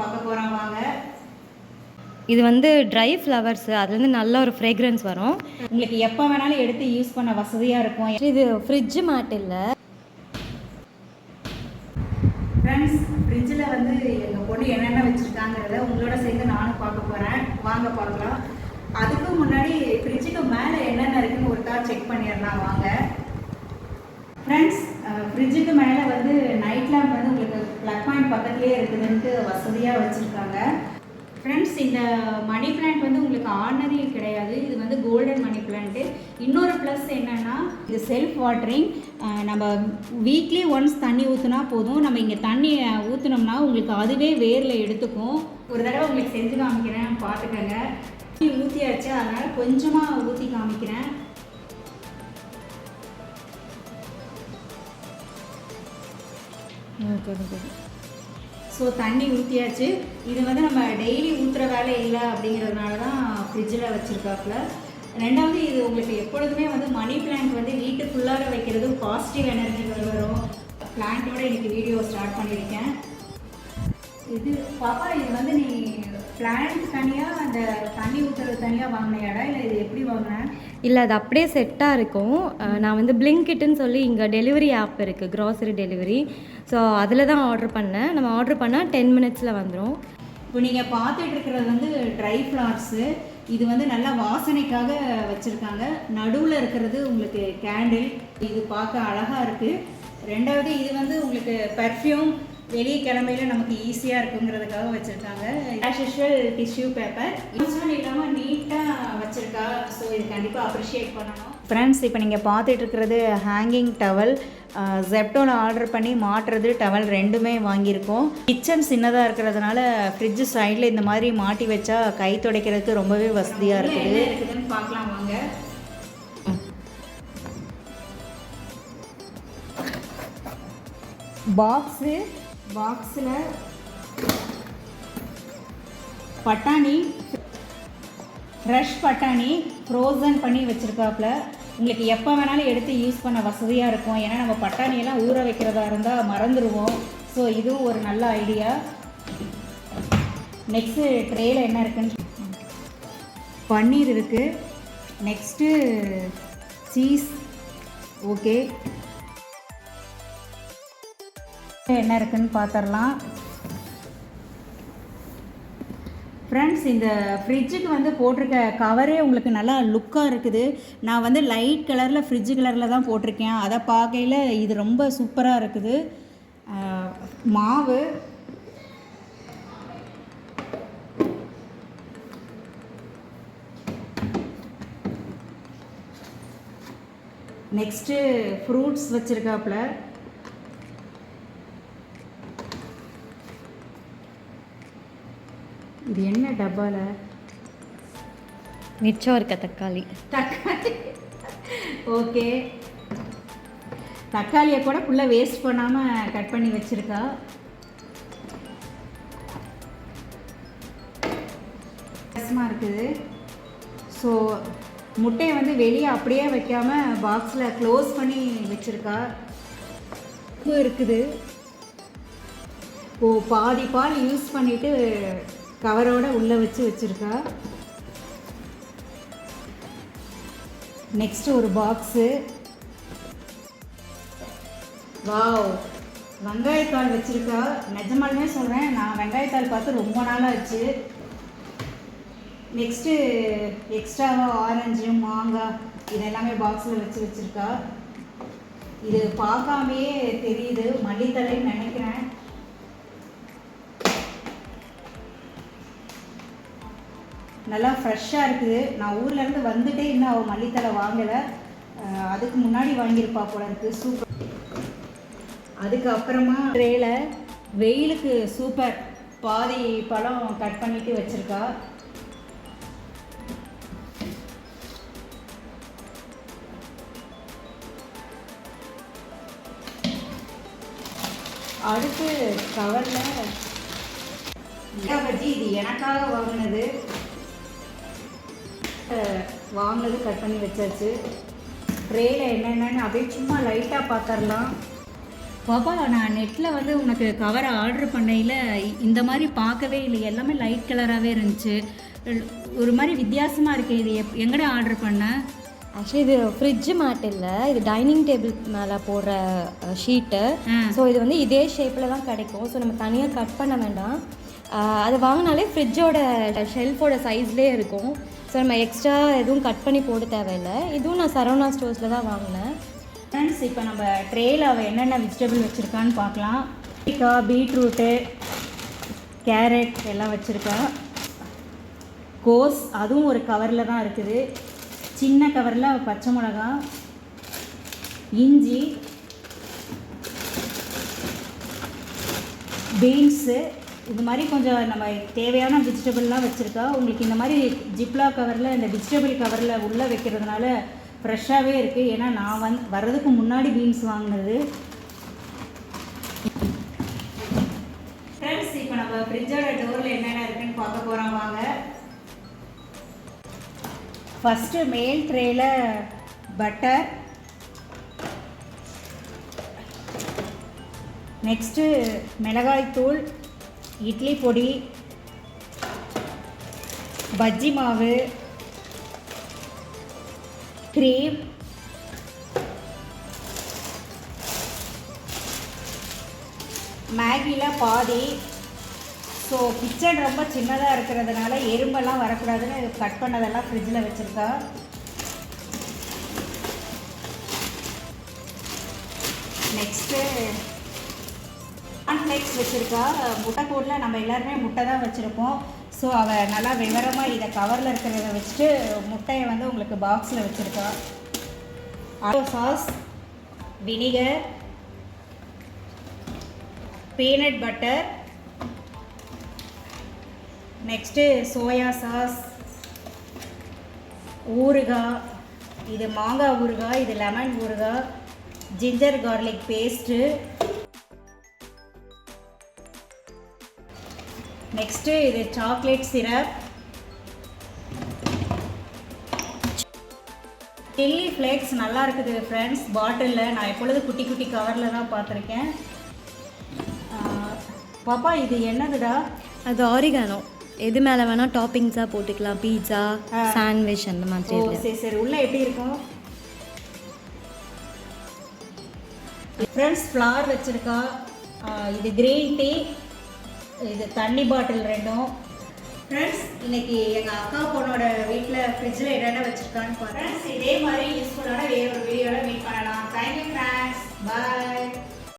பார்க்க போகிறோம் வாங்க. இது வந்து ட்ரை ஃப்ளவர்ஸு, அதுலேருந்து நல்ல ஒரு ஃப்ரேக்ரன்ஸ் வரும். உங்களுக்கு எப்போ வேணாலும் எடுத்து யூஸ் பண்ண வசதியாக இருக்கும். இது ஃப்ரிட்ஜு மேட் இல்லை ஃப்ரெண்ட்ஸ், ஃப்ரிட்ஜில் வந்து எங்கள் பொண்ணு என்னென்ன வச்சுருக்காங்கிறத உங்களோட சேர்ந்து நானும் பார்க்க போகிறேன். வாங்க பார்க்கலாம். அதுக்கு முன்னாடி ஃப்ரிட்ஜுக்கு மேலே என்னென்ன இருக்குன்னு ஒருக்கா செக் பண்ணிடலாம் வாங்க. ஃப்ரெண்ட்ஸ், ஃப்ரிட்ஜுக்கு மேலே வந்து நைட் லேம்ப் வந்து உங்களுக்கு ப்ளக் பாயிண்ட் பக்கத்துலேயே இருக்குதுன்ட்டு வசதியாக வச்சுருக்காங்க. ஃப்ரெண்ட்ஸ், இந்த மணி பிளான்ட் வந்து உங்களுக்கு ஆர்டினரி கிடையாது, இது வந்து கோல்டன் மணி பிளான்ட்டு. இன்னொரு ப்ளஸ் என்னென்னா இது செல்ஃப் வாட்டரிங். நம்ம வீக்லி ஒன்ஸ் தண்ணி ஊற்றுனா போதும். நம்ம இங்கே தண்ணி ஊற்றுனோம்னா உங்களுக்கு அதுவே வேரில் எடுத்துக்கும். ஒரு தடவை உங்களுக்கு செஞ்சு காமிக்கிறேன், பார்த்துக்கங்க. ஊற்றியாச்சு, அதனால் கொஞ்சமாக ஊற்றி காமிக்கிறேன். ஸோ தண்ணி ஊற்றியாச்சு. இது வந்து நம்ம டெய்லி ஊற்றுற வேலை இல்லை அப்படிங்கிறதுனால தான் ஃப்ரிட்ஜில் வச்சுருக்காப்புல. ரெண்டாவது, இது உங்களுக்கு எப்பொழுதுமே வந்து மணி பிளான்ட் வந்து வீட்டு ஃபுல்லாக வைக்கிறது பாசிட்டிவ் எனர்ஜி வரும். பிளான்ட்டோட இன்றைக்கி வீடியோ ஸ்டார்ட் பண்ணியிருக்கேன். இது பாப்பா, இது வந்து நீ பிளான்ட் தனியாக அந்த தண்ணி ஊற்றுறது தனியாக வாங்கினியாடா, இல்லை இது எப்படி வாங்கினேன்? இல்லை, அது அப்படியே செட்டாக இருக்கும். நான் வந்து பிளிங்கிட்னு சொல்லி இங்கே டெலிவரி ஆப் இருக்குது, க்ராசரி டெலிவரி. ஸோ அதில் தான் ஆர்டர் பண்ணேன். நம்ம ஆர்டர் பண்ணால் 10 மினிட்ஸில் வந்துடும். இப்போ நீங்கள் பார்த்துட்டு இருக்கிறது வந்து ட்ரை ஃப்ளவர்ஸு. இது வந்து நல்லா வாசனைக்காக வச்சுருக்காங்க. நடுவில் இருக்கிறது உங்களுக்கு கேண்டில். இது பார்க்க அழகாக இருக்குது. ரெண்டாவது, இது வந்து உங்களுக்கு பர்ஃப்யூம். வெளியே கிளம்பையில் நமக்கு ஈஸியாக இருக்குங்கிறதுக்காக வச்சுருக்காங்க. As usual tissue paper usual இல்லாமல் நீட்டாக வச்சுருக்கா. ஸோ இது கண்டிப்பாக அப்ரிஷியேட் பண்ணணும். ஃப்ரெண்ட்ஸ், இப்போ நீங்கள் பார்த்துட்டு இருக்கிறது ஹேங்கிங் டவல். ஜெப்டோவில் ஆர்டர் பண்ணி மாட்டுறது டவல் ரெண்டுமே வாங்கியிருக்கோம். கிச்சன் சின்னதாக இருக்கிறதுனால ஃப்ரிட்ஜு சைடில் இந்த மாதிரி மாட்டி வச்சா கை துடைக்கிறதுக்கு ரொம்பவே வசதியாக இருக்குது. இருக்குதுன்னு பார்க்கலாம் வாங்க. பாக்ஸில் பட்டாணி, ஃப்ரெஷ் பட்டாணி ஃப்ரோசன் பண்ணி வச்சுருக்காப்புல. உங்களுக்கு எப்போ வேணாலும் எடுத்து யூஸ் பண்ண வசதியாக இருக்கும். ஏன்னா நம்ம பட்டாணியெல்லாம் ஊற வைக்கிறதா இருந்தால் மறந்துடுவோம். ஸோ இதுவும் ஒரு நல்ல ஐடியா. நெக்ஸ்ட்டு ட்ரேயில் என்ன இருக்குன்னு, பன்னீர் இருக்குது. Next cheese. ஓகே, என்ன இருக்குன்னு பார்த்துடலாம். ஃப்ரெண்ட்ஸ், இந்த ஃப்ரிட்ஜுக்கு வந்து போட்டிருக்க கவரே உங்களுக்கு நல்லா லுக்காக இருக்குது. நான் வந்து லைட் கலரில் ஃப்ரிட்ஜு கலரில் தான் போட்டிருக்கேன். அதை பார்க்கையில் இது ரொம்ப சூப்பராக இருக்குது. மாவு, நெக்ஸ்ட்டு ஃப்ரூட்ஸ் வச்சுருக்காப்புல. இது என்ன டப்பாவில் மிச்சம் இருக்க தக்காளி. ஓகே, தக்காளியை கூட ஃபுல்லாக வேஸ்ட் பண்ணாமல் கட் பண்ணி வச்சுருக்கா. கஷ்டமாக இருக்குது. ஸோ முட்டையை வந்து வெளியே அப்படியே வைக்காமல் பாக்ஸில் க்ளோஸ் பண்ணி வச்சுருக்கா. இருக்குது. ஓ, பாதி பால் யூஸ் பண்ணிவிட்டு கவரோட உள்ளே வச்சுருக்கா. நெக்ஸ்ட்டு ஒரு பாக்ஸு. வாவ், வெங்காயத்தாள் வச்சுருக்கா. நிஜமாலுமே சொல்கிறேன், நான் வெங்காயத்தாள் பார்த்து ரொம்ப நாளாக ஆச்சு. நெக்ஸ்ட்டு எக்ஸ்ட்ராவாக ஆரஞ்சு, மாங்காய் இதெல்லாமே பாக்ஸில் வச்சுருக்கா. இது பார்க்காமையே தெரியுது மல்லித்தலைன்னு நினைக்கிறேன். நல்லா ஃப்ரெஷ்ஷாக இருக்குது. நான் ஊர்லேருந்து வந்துட்டே இன்னும் அவள் மல்லித்தலை வாங்கலை. அதுக்கு முன்னாடி வாங்கியிருப்பா போல இருக்குது. சூப்பர். அதுக்கப்புறமா ட்ரேயில் வெயிலுக்கு சூப்பர் பாதி பழம் கட் பண்ணிவிட்டு வச்சுருக்கா. அடுத்து கவரில் பஜ்ஜி. இது எனக்காக வாங்கினது கட் பண்ணி வச்சாச்சு. ட்ரேயில் என்னென்னு அப்படியே சும்மா லைட்டாக பார்த்துடலாம். பாப்பா நான் நெட்டில் வந்து உனக்கு கவரை ஆர்டர் பண்ணையில் இந்த மாதிரி பார்க்கவே இல்லை, எல்லாமே லைட் கலராகவே இருந்துச்சு. ஒரு மாதிரி வித்தியாசமாக இருக்கு. இது எங்கடா ஆர்டர் பண்ண? ஆக்சுவலி இது ஃப்ரிட்ஜ் மேட் இல்லை, இது டைனிங் டேபிள் மேலே போடுற ஷீட்டு. ஸோ இது வந்து இதே ஷேப்பில் தான் கிடைக்கும். ஸோ நம்ம தனியாக கட் பண்ண வேண்டாம். அது வாங்கினாலே ஃப்ரிட்ஜோட ஷெல்ஃபோட சைஸ்லேயே இருக்கும். ஸோ நம்ம எக்ஸ்ட்ரா எதுவும் கட் பண்ணி போட தேவையில்லை. இதுவும் நான் சரவணா ஸ்டோர்ஸில் தான் வாங்கினேன். ஃப்ரெண்ட்ஸ், இப்போ நம்ம ட்ரேயில் அவள் என்னென்ன வெஜிடபிள் வச்சுருக்கான்னு பார்க்கலாம். பீட்ரூட்டு, கேரட் எல்லாம் வச்சுருக்கா. கோஸ் அதுவும் ஒரு கவரில் தான் இருக்குது. சின்ன கவரில் பச்சை மிளகா, இஞ்சி, பீன்ஸு, இது மாதிரி கொஞ்சம் நம்ம தேவையான வெஜிடபிள்லாம் வச்சுருக்கா. உங்களுக்கு இந்த மாதிரி ஜிப்லா கவரில், இந்த வெஜிடபிள் கவரில் உள்ளே வைக்கிறதுனால ஃப்ரெஷ்ஷாகவே இருக்குது. ஏன்னா நான் வர்றதுக்கு முன்னாடி பீன்ஸ் வாங்கினது. ஃப்ரெண்ட்ஸ், இப்போ நம்ம ஃப்ரிட்ஜோட டோரில் என்னென்ன இருக்குன்னு பார்க்க போகிறோம் வாங்க. ஃபஸ்ட்டு மேல் ட்ரேயில் பட்டர், நெக்ஸ்ட்டு மிளகாய்த்தூள், இட்லி பொடி, பஜ்ஜி மாவு, க்ரீம், மேகியில் பாதி. ஸோ கிச்சன் ரொம்ப சின்னதாக இருக்கிறதுனால எறும்பெல்லாம் வரக்கூடாதுன்னு கட் பண்ணதெல்லாம் ஃப்ரிட்ஜில் வச்சுருக்கா. நெக்ஸ்ட்டு கார்ன்ஃப்ளேக்ஸ் வச்சுருக்கா. முட்டைக்கூடில் நம்ம எல்லாருமே முட்டை தான் வச்சுருப்போம். ஸோ அவள் நல்லா விவரமாக இதை கவரில் இருக்கிறத வச்சுட்டு முட்டையை வந்து உங்களுக்கு பாக்ஸில் வச்சுருக்கா. ஆலோ sauce, vinegar, peanut butter, next soya sauce, ஊறுகாய், இது மாங்காய் ஊறுகாய், இது லெமன் ஊறுகாய், ஜிஞ்சர் கார்லிக் பேஸ்ட்டு, நெக்ஸ்ட்டு இது சாக்லேட் சிரப், சில்லி ஃப்ளேக்ஸ் நல்லா இருக்குது ஃப்ரெண்ட்ஸ். பாட்டிலில் நான் எப்பொழுது குட்டி குட்டி கவரில் தான் பார்த்துருக்கேன். பாப்பா இது என்னதுடா? அது ஆரிகானோ. எது மேலே வேணால் டாப்பிங்ஸாக போட்டுக்கலாம். பீட்சா, சாண்ட்விச் அந்த மாதிரி. சரி சரி, உள்ளே எப்படி இருக்கும்? ஃப்ரெண்ட்ஸ், ஃப்ளார் வச்சுருக்கா. இது க்ரீன் டீ, இது தண்ணி பாட்டில் ரெண்டும். ஃப்ரெண்ட்ஸ், இன்றைக்கி எங்கள் அக்கா பொண்ணோட வீட்டில் ஃப்ரிட்ஜில் என்னென்ன வச்சுருக்கான்னு பாருங்கள். இதே மாதிரி யூஸ்ஃபுல்லான வேறு ஒரு வீடியோவில் மீட் பண்ணலாம். தேங்க்யூ ஃப்ரெண்ட்ஸ், பாய்.